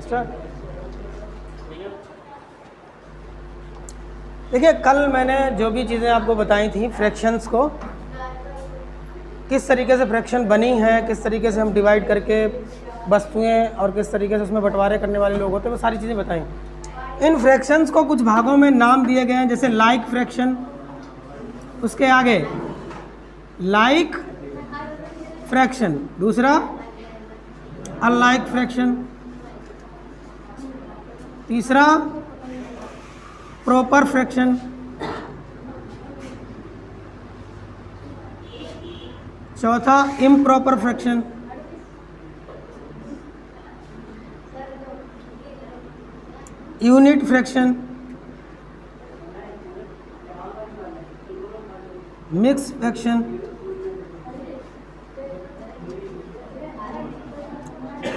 Start. देखिए कल मैंने जो भी चीज़ें आपको बताई थी फ्रैक्शंस को, किस तरीके से फ्रैक्शन बनी है, किस तरीके से हम डिवाइड करके वस्तुएं और किस तरीके से उसमें बंटवारे करने वाले लोग होते हैं, वो सारी चीज़ें बताई। इन फ्रैक्शंस को कुछ भागों में नाम दिए गए हैं, जैसे लाइक फ्रैक्शन, उसके आगे लाइक फ्रैक्शन, दूसरा अनलाइक फ्रैक्शन, तीसरा प्रॉपर फ्रैक्शन, चौथा improper fraction, unit fraction, mix fraction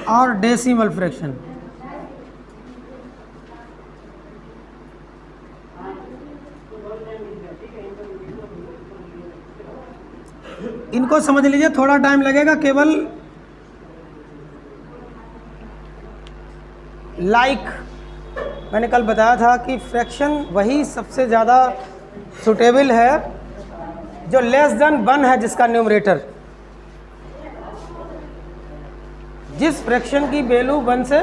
और डेसिमल फ्रैक्शन। इनको समझ लीजिए, थोड़ा टाइम लगेगा। केवल लाइक मैंने कल बताया था कि फ्रैक्शन वही सबसे ज़्यादा सुटेबल है जो लेस देन 1 है, जिसका न्यूमरेटर, जिस फ्रैक्शन की वैल्यू 1 से,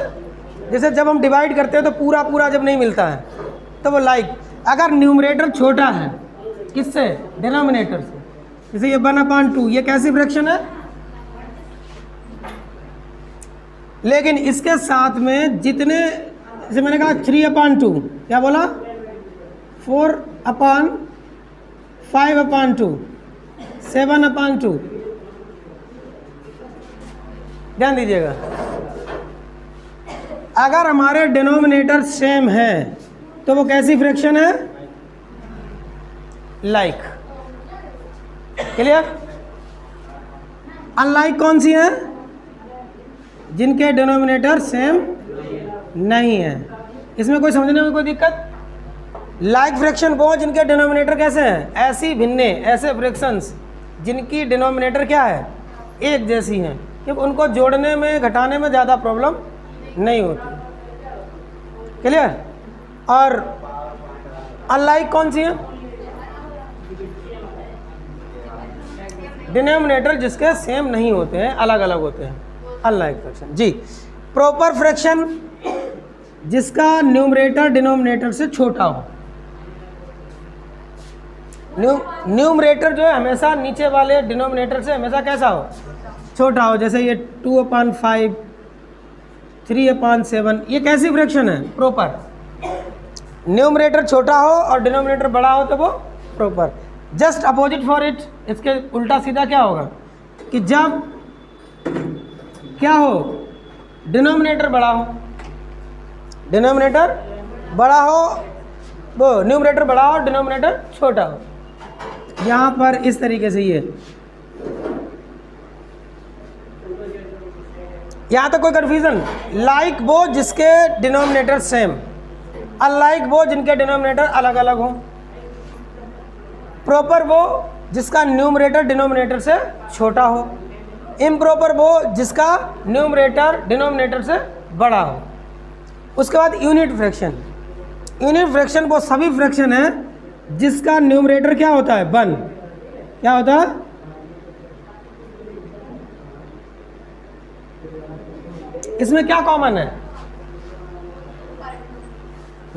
जैसे जब हम डिवाइड करते हैं तो पूरा पूरा जब नहीं मिलता है तो वो लाइक। अगर न्यूमरेटर छोटा है किससे, डिनोमिनेटर से, जैसे ये 1/2, ये कैसी फ्रैक्शन है, लेकिन इसके साथ में जितने, जैसे मैंने कहा 3/2, क्या बोला, 4/5/2, 7/2। ध्यान दीजिएगा, अगर हमारे डिनोमिनेटर सेम है तो वो कैसी फ्रैक्शन है, लाइक। क्लियर। अनलाइक कौन सी है, जिनके डिनोमिनेटर सेम नहीं है। इसमें कोई समझने में कोई दिक्कत। लाइक फ्रैक्शन वो जिनके डिनोमिनेटर कैसे हैं, ऐसी भिन्ने, ऐसे फ्रैक्शंस जिनकी डिनोमिनेटर क्या है, एक जैसी हैं, क्योंकि उनको जोड़ने में घटाने में ज़्यादा प्रॉब्लम नहीं होती। क्लियर। और अनलाइक कौन सी है, डिनोमिनेटर जिसके सेम नहीं होते हैं, अलग अलग होते हैं, अनलाइक फ्रैक्शन। जी। प्रॉपर फ्रैक्शन जिसका न्यूमरेटर डिनोमिनेटर से छोटा हो। न्यूमरेटर जो है हमेशा नीचे वाले डिनोमिनेटर से हमेशा कैसा हो, छोटा हो। जैसे ये 2/5, 3/7, ये कैसी फ्रैक्शन है, प्रॉपर। न्यूमरेटर छोटा हो और डिनोमिनेटर बड़ा हो तो वो proper. Just opposite for it, इसके उल्टा सीधा क्या होगा कि जब क्या हो, डिनोमिनेटर बड़ा हो, डिनोमिनेटर बड़ा हो, वो न्यूमरेटर बड़ा हो, डिनोमिनेटर छोटा हो। यहाँ पर इस तरीके से ये, यहाँ तक कोई कन्फ्यूजन। लाइक वो जिसके डिनोमिनेटर सेम, अनलाइक वो जिनके डिनोमिनेटर अलग अलग हों, प्रॉपर वो जिसका न्यूमरेटर डिनोमिनेटर से छोटा हो, इम्प्रॉपर वो जिसका न्यूमरेटर डिनोमिनेटर से बड़ा हो। उसके बाद यूनिट फ्रैक्शन। यूनिट फ्रैक्शन वो सभी फ्रैक्शन है जिसका न्यूमरेटर क्या होता है, 1। क्या होता है, इसमें क्या कॉमन है,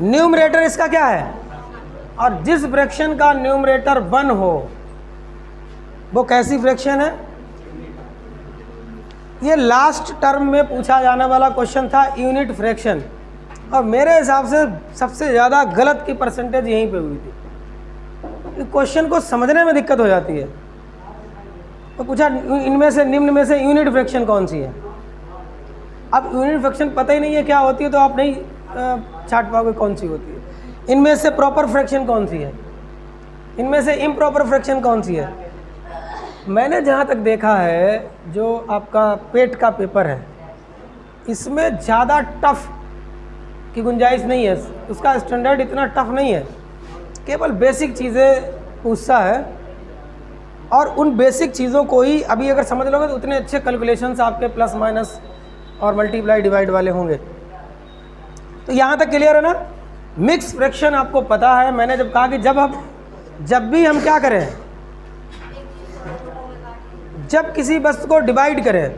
न्यूमरेटर इसका क्या है, और जिस फ्रैक्शन का न्यूमरेटर 1 हो वो कैसी फ्रैक्शन है। ये लास्ट टर्म में पूछा जाने वाला क्वेश्चन था, यूनिट फ्रैक्शन, और मेरे हिसाब से सबसे ज़्यादा गलत की परसेंटेज यहीं पे हुई थी। क्वेश्चन को समझने में दिक्कत हो जाती है। तो पूछा इनमें से, निम्न में से यूनिट फ्रैक्शन कौन सी है। अब यूनिट फ्रैक्शन पता ही नहीं है क्या होती है तो आप नहीं छाट पाओगे कौन सी होती है। इनमें से प्रॉपर फ्रैक्शन कौन सी है, इनमें से इम्प्रॉपर फ्रैक्शन कौन सी है। मैंने जहाँ तक देखा है, जो आपका पेट का पेपर है, इसमें ज़्यादा टफ की गुंजाइश नहीं है, उसका स्टैंडर्ड इतना टफ नहीं है, केवल बेसिक चीज़ें पूछता है। और उन बेसिक चीज़ों को ही अभी अगर समझ लोगे तो उतने अच्छे कैलकुलेशंस आपके प्लस माइनस और मल्टीप्लाई डिवाइड वाले होंगे। तो यहाँ तक क्लियर है ना। मिक्स फ्रैक्शन आपको पता है, मैंने जब कहा कि जब भी हम क्या करें, जब किसी वस्तु को डिवाइड करें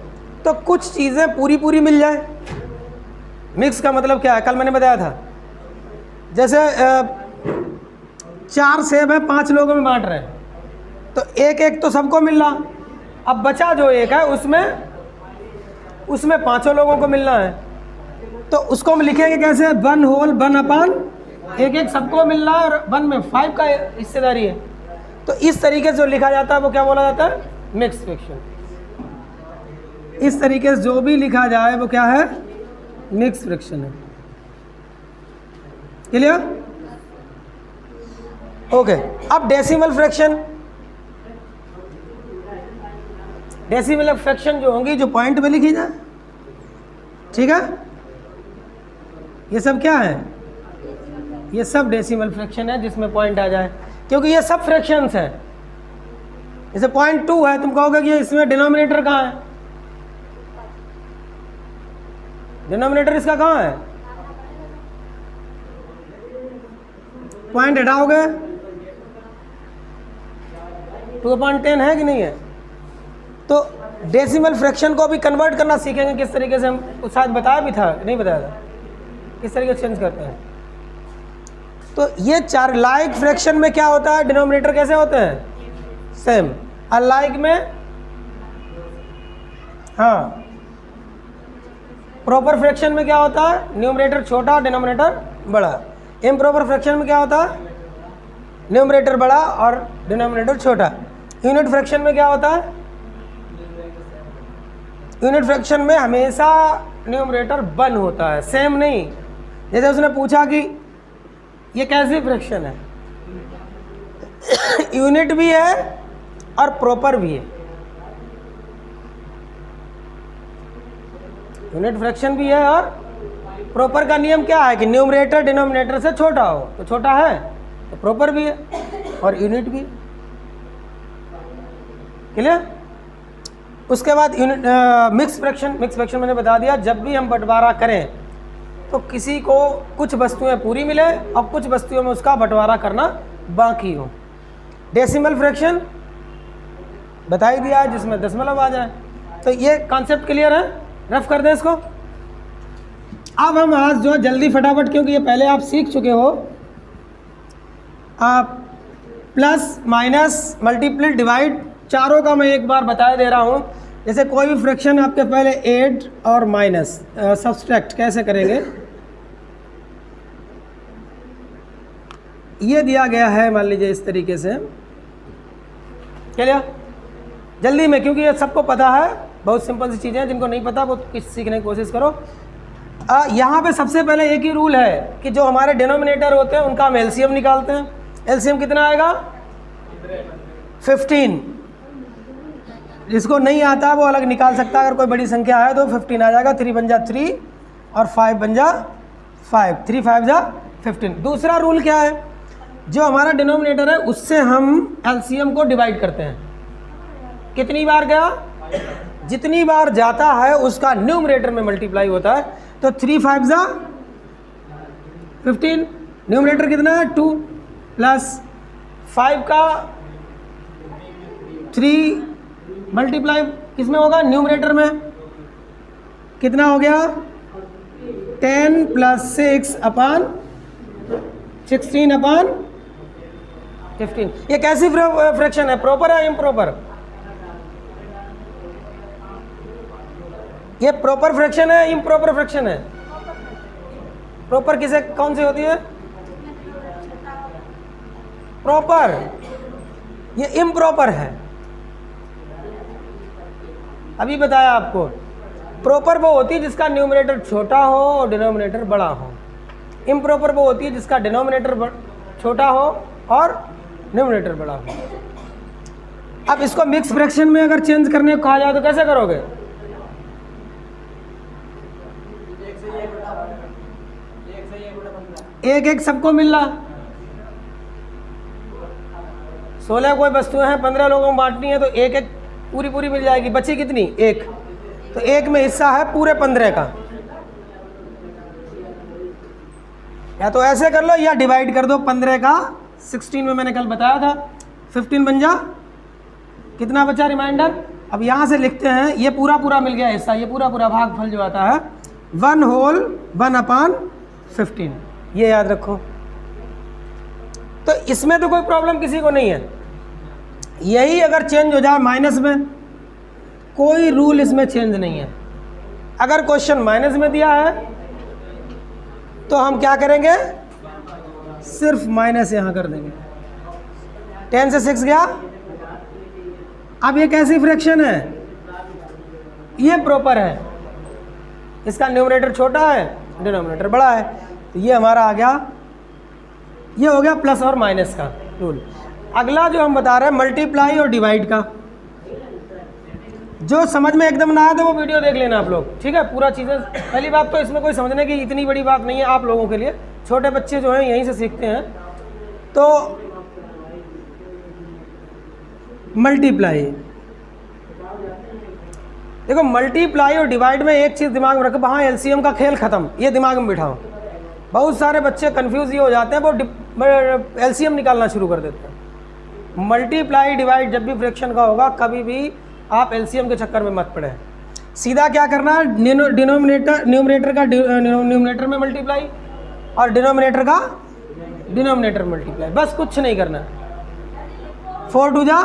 तो कुछ चीज़ें पूरी पूरी मिल जाए। मिक्स का मतलब क्या है, कल मैंने बताया था, जैसे 4 सेब है 5 लोगों में बांट रहे हैं तो एक एक तो सबको मिल रहा, अब बचा जो एक है उसमें 5 लोगों को मिलना है, तो उसको हम लिखेंगे कैसे, 1 होल 1 अपान एक एक सबको मिल रहा है और 1 में 5 का हिस्सेदारी है। तो इस तरीके से जो लिखा जाता है वो क्या बोला जाता है, मिक्स फ्रैक्शन। इस तरीके से जो भी लिखा जाए वो क्या है, मिक्स फ्रैक्शन है। क्लियर? ओके। अब डेसिमल फ्रैक्शन, डेसिमल फ्रैक्शन जो होंगी जो पॉइंट में लिखी जाए, ठीक है। ये सब क्या है, ये सब डेसिमल फ्रैक्शन है जिसमें पॉइंट आ जाए, क्योंकि ये सब फ्रैक्शंस हैं। जैसे 0.2 है, तुम कहोगे कि इसमें डिनोमिनेटर कहाँ है, डिनोमिनेटर इसका कहाँ है, पॉइंट हटाओगे 2/10 है कि नहीं है। तो डेसिमल फ्रैक्शन को भी कन्वर्ट करना सीखेंगे किस तरीके से, हम शायद बताया भी था, नहीं बताया था, किस तरीके से चेंज करते हैं। तो ये 4 लाइक फ्रैक्शन में क्या होता है, डिनोमिनेटर कैसे होते हैं, सेम। अनलाइक में हाँ, प्रॉपर फ्रैक्शन में क्या होता है, न्यूमरेटर छोटा डिनोमिनेटर बड़ा। इम्प्रॉपर फ्रैक्शन में क्या होता है, न्यूमरेटर बड़ा और डिनोमिनेटर छोटा। यूनिट फ्रैक्शन में क्या होता है, यूनिट फ्रैक्शन में हमेशा न्यूमरेटर 1 होता है, सेम नहीं। जैसे उसने पूछा कि ये कैसी फ्रैक्शन है, यूनिट भी है और प्रॉपर भी है। यूनिट फ्रैक्शन भी है और प्रॉपर का नियम क्या है कि न्यूमरेटर डिनोमिनेटर से छोटा हो, तो छोटा है तो प्रॉपर भी है और यूनिट भी। क्लियर? उसके बाद unit mix fraction, mix fraction मैंने बता दिया, जब भी हम बंटवारा करें तो किसी को कुछ वस्तुएं पूरी मिले और कुछ वस्तुओं में उसका बंटवारा करना बाकी हो। डेसिमल फ्रैक्शन बता ही दिया है जिसमें दशमलव आ जाए। तो ये कॉन्सेप्ट क्लियर है, रफ कर दें इसको। अब हम आज जो जल्दी फटाफट, क्योंकि ये पहले आप सीख चुके हो, आप प्लस माइनस मल्टीप्लिट डिवाइड चारों का मैं एक बार बता दे रहा हूँ। जैसे कोई भी फ्रैक्शन आपके पहले ऐड और माइनस सब्सट्रैक्ट कैसे करेंगे, ये दिया गया है, मान लीजिए इस तरीके से। क्या लिया जल्दी में, क्योंकि ये सबको पता है, बहुत सिंपल सी चीज़ें हैं, जिनको नहीं पता वो कुछ सीखने की कोशिश करो। यहाँ पे सबसे पहले एक ही रूल है कि जो हमारे डिनोमिनेटर होते हैं उनका हम एलसीएम निकालते हैं। एलसीएम कितना आएगा, 15। जिसको नहीं आता वो अलग निकाल सकता है, अगर कोई बड़ी संख्या है तो 15 आ जाएगा। 3 बन जा 3 और 5 बन जा 5, 3 5 जा 15। दूसरा रूल क्या है, जो हमारा डिनोमिनेटर है उससे हम एलसीएम को डिवाइड करते हैं। कितनी बार गया, जितनी बार जाता है उसका न्यूमरेटर में मल्टीप्लाई होता है। तो 3 5 जा 15, न्यूमरेटर कितना है 2, प्लस 5 का 3 मल्टीप्लाई किसमें होगा, न्यूमरेटर में। कितना हो गया, 10 + 6 अपान 16 अपान 15। ये कैसी फ्रैक्शन है, प्रॉपर है इम्प्रॉपर, ये प्रॉपर फ्रैक्शन है इम्प्रॉपर फ्रैक्शन है। प्रॉपर किसे कौन सी होती है, प्रॉपर, ये इम्प्रॉपर है। अभी बताया आपको, प्रॉपर वो होती है जिसका न्यूमरेटर छोटा हो और डिनोमिनेटर बड़ा हो। इम्प्रॉपर वो होती है जिसका डिनोमिनेटर छोटा हो और न्यूमरेटर बड़ा हो। अब इसको मिक्स फ्रैक्शन में अगर चेंज करने को कहा जाए तो कैसे करोगे, एक एक सबको मिल रहा। 16 कोई वस्तुएं हैं, 15 लोगों को बांटनी है, तो एक एक पूरी पूरी मिल जाएगी। बची कितनी, एक, तो एक में हिस्सा है पूरे 15 का। या तो ऐसे कर लो या डिवाइड कर दो 15 का 16 में मैंने कल बताया था 15 बन जा, कितना बचा रिमाइंडर। अब यहाँ से लिखते हैं, ये पूरा पूरा मिल गया हिस्सा, ये पूरा पूरा भागफल जो आता है 1 होल 1/15, ये याद रखो। तो इसमें तो कोई प्रॉब्लम किसी को नहीं है। यही अगर चेंज हो जाए माइनस में, कोई रूल इसमें चेंज नहीं है। अगर क्वेश्चन माइनस में दिया है तो हम क्या करेंगे, सिर्फ माइनस यहाँ कर देंगे। 10 से 6 गया। अब ये कैसी फ्रैक्शन है, ये प्रॉपर है, इसका न्यूमरेटर छोटा है, डिनोमिनेटर बड़ा है, तो ये हमारा आ गया, ये हो गया प्लस और माइनस का रूल। अगला जो हम बता रहे हैं मल्टीप्लाई और डिवाइड का, जो समझ में एकदम ना आए तो वो वीडियो देख लेना आप लोग, ठीक है। पूरा चीज़ें, पहली बात तो इसमें कोई समझने की इतनी बड़ी बात नहीं है आप लोगों के लिए, छोटे बच्चे जो हैं यहीं से सीखते हैं। तो मल्टीप्लाई, देखो मल्टीप्लाई और डिवाइड में एक चीज़ दिमाग में रखो, वहाँ एलसीएम का खेल ख़त्म, ये दिमाग में बिठाओ। बहुत सारे बच्चे कंफ्यूज ये हो जाते हैं, वो एलसीएम निकालना शुरू कर देते हैं। मल्टीप्लाई डिवाइड जब भी फ्रैक्शन का होगा, कभी भी आप एलसीएम के चक्कर में मत पड़े। सीधा क्या करना है, न्यूमरेटर का न्यूमरेटर में मल्टीप्लाई और डिनोमिनेटर का डिनोमिनेटर मल्टीप्लाई, बस कुछ नहीं करना है। 4 2 जा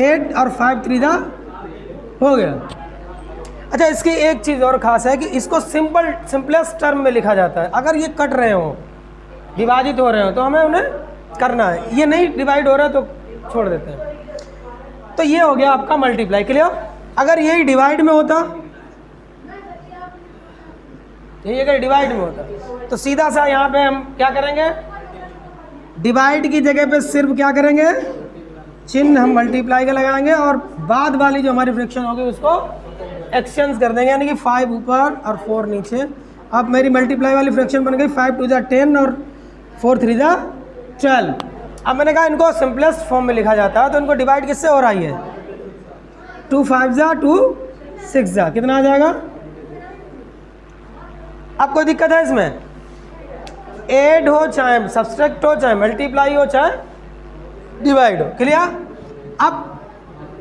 8 और 5 3 जा हो गया। अच्छा, इसकी एक चीज़ और ख़ास है कि इसको सिंपलेस्ट टर्म में लिखा जाता है। अगर ये कट रहे हो, विभाजित हो रहे हो, तो हमें उन्हें करना है। ये नहीं डिवाइड हो रहा है तो छोड़ देते हैं। तो ये हो गया आपका मल्टीप्लाई, क्लियर। अगर यही डिवाइड में होता, यही अगर डिवाइड में होता तो सीधा सा यहाँ पे हम क्या करेंगे, डिवाइड की जगह पे सिर्फ क्या करेंगे, चिन्ह हम मल्टीप्लाई का लगाएंगे और बाद वाली जो हमारी फ्रैक्शन होगी उसको एक्सचेंज कर देंगे, यानी कि 5 ऊपर और 4 नीचे। अब मेरी मल्टीप्लाई वाली फ्रैक्शन बन गई 5 2 जा 10 और 4 3 जा 12। अब मैंने कहा इनको सिंपलेस्ट फॉर्म में लिखा जाता है, तो इनको डिवाइड किससे हो रही है, 2 5 जा 2 6 जा, कितना आ जाएगा। अब कोई दिक्कत है इसमें, ऐड हो चाहे सब्सट्रैक्ट हो चाहे मल्टीप्लाई हो चाहे डिवाइड हो, क्लियर। अब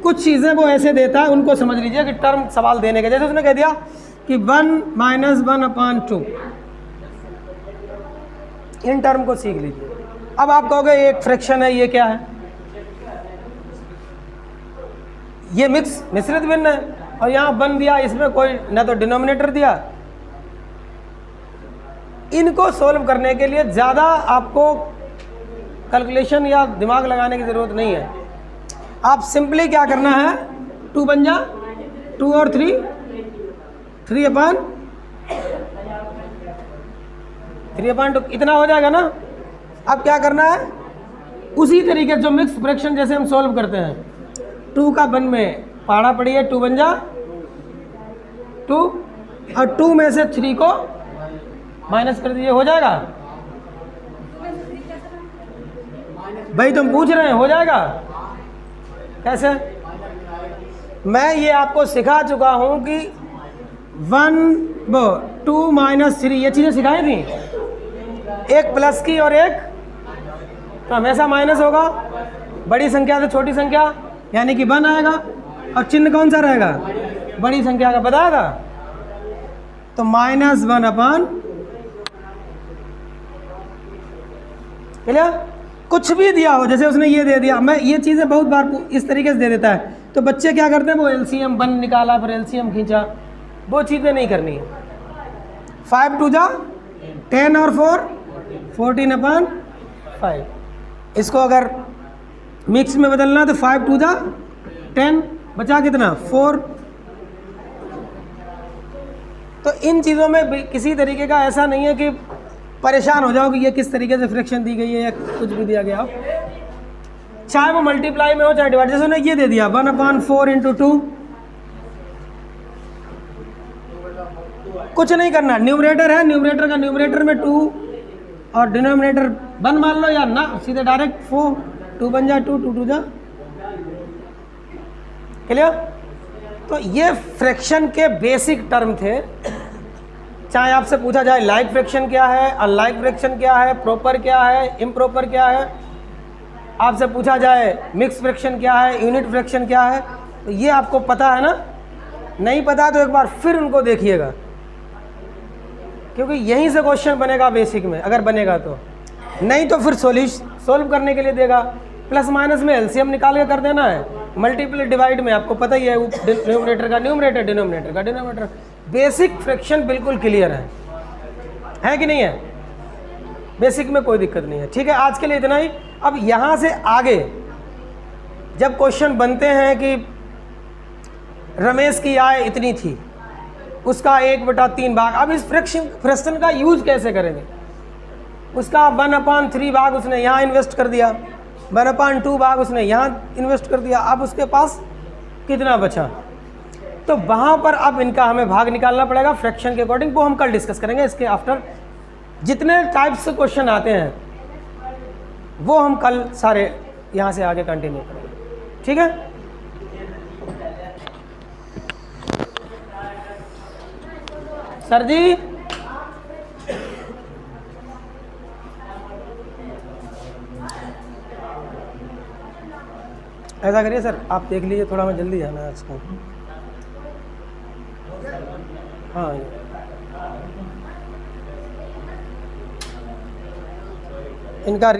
कुछ चीज़ें वो ऐसे देता है, उनको समझ लीजिए कि टर्म सवाल देने के, जैसे उसने कह दिया कि 1 - 1/2, इन टर्म को सीख लीजिए। अब आप कहोगे एक फ्रैक्शन है, ये क्या है, ये मिश्रित भिन्न है, और यहाँ 1 दिया, इसमें कोई ना तो डिनोमिनेटर दिया। इनको सोल्व करने के लिए ज़्यादा आपको कैलकुलेशन या दिमाग लगाने की ज़रूरत नहीं है। आप सिंपली क्या करना है, 2 बन जा 2 और 3 3/2 इतना हो जाएगा ना। अब क्या करना है, उसी तरीके जो मिक्स फ्रैक्शन जैसे हम सॉल्व करते हैं, 2 का 1 में पहाड़ा पड़ी है, 2 बन जा 2 और 2 में से 3 को माइनस कर दीजिए, हो जाएगा। भाई तुम पूछ रहे हैं हो जाएगा कैसे, मैं ये आपको सिखा चुका हूँ कि 2 - 3 ये चीज़ें सिखाई थी, एक प्लस की और एक तो हमेशा माइनस होगा, बड़ी संख्या से छोटी संख्या यानी कि 1 आएगा, और चिन्ह कौन सा रहेगा, बड़ी संख्या का, बताया था। तो -1/, क्लियर। कुछ भी दिया हो, जैसे उसने ये दे दिया, मैं ये चीज़ें बहुत बार इस तरीके से दे देता है, तो बच्चे क्या करते हैं, वो एलसीएम 1 निकाला फिर एलसीएम खींचा, वो चीज़ें नहीं करनी है। 5 2 जा 10 और 4 14/5। इसको अगर मिक्स में बदलना तो 5 2 जा 10, बचा कितना 4। तो इन चीज़ों में किसी तरीके का ऐसा नहीं है कि परेशान हो जाओ कि ये किस तरीके से फ्रैक्शन दी गई है या कुछ भी दिया गया हो, चाहे वो मल्टीप्लाई में हो चाहे डिवाइड। जैसे उन्हें ये दे दिया 1/4 × 2, कुछ नहीं करना, न्यूमरेटर है, न्यूमरेटर का न्यूमरेटर में 2 और डिनोमिनेटर 1 मान लो, या ना सीधे डायरेक्ट 4 2 बन जा 2 2 2 जा, क्लियर। तो ये फ्रैक्शन के बेसिक टर्म थे, चाहे आपसे पूछा जाए लाइक फ्रैक्शन क्या है, अनलाइक फ्रैक्शन क्या है, प्रॉपर क्या है, इम्प्रॉपर क्या है, आपसे पूछा जाए मिक्स फ्रैक्शन क्या है, यूनिट फ्रैक्शन क्या है, तो ये आपको पता है ना। नहीं पता तो एक बार फिर उनको देखिएगा, क्योंकि यहीं से क्वेश्चन बनेगा बेसिक में, अगर बनेगा तो। नहीं तो फिर सोल्व करने के लिए देगा, प्लस माइनस में एलसीएम निकाल के कर देना है, मल्टीपल डिवाइड में आपको पता ही है, न्यूमरेटर का न्यूमरेटर, डिनोमिनेटर का डिनोमिनेटर। बेसिक फ्रैक्शन बिल्कुल क्लियर है कि नहीं है? बेसिक में कोई दिक्कत नहीं है। ठीक है, आज के लिए इतना ही। अब यहाँ से आगे जब क्वेश्चन बनते हैं कि रमेश की आय इतनी थी, उसका 1/3 भाग, अब इस फ्रैक्शन का यूज कैसे करेंगे? उसका 1/3 भाग उसने यहाँ इन्वेस्ट कर दिया, 1/2 भाग उसने यहाँ इन्वेस्ट कर दिया, अब उसके पास कितना बचा? तो वहाँ पर अब इनका हमें भाग निकालना पड़ेगा फ्रैक्शन के अकॉर्डिंग, वो हम कल डिस्कस करेंगे। इसके आफ्टर जितने टाइप्स से क्वेश्चन आते हैं वो हम कल सारे यहाँ से आगे कंटिन्यू करेंगे। ठीक है, सर जी ऐसा करिए सर, आप देख लीजिए, थोड़ा मैं जल्दी जाना है आज को। हाँ, इनका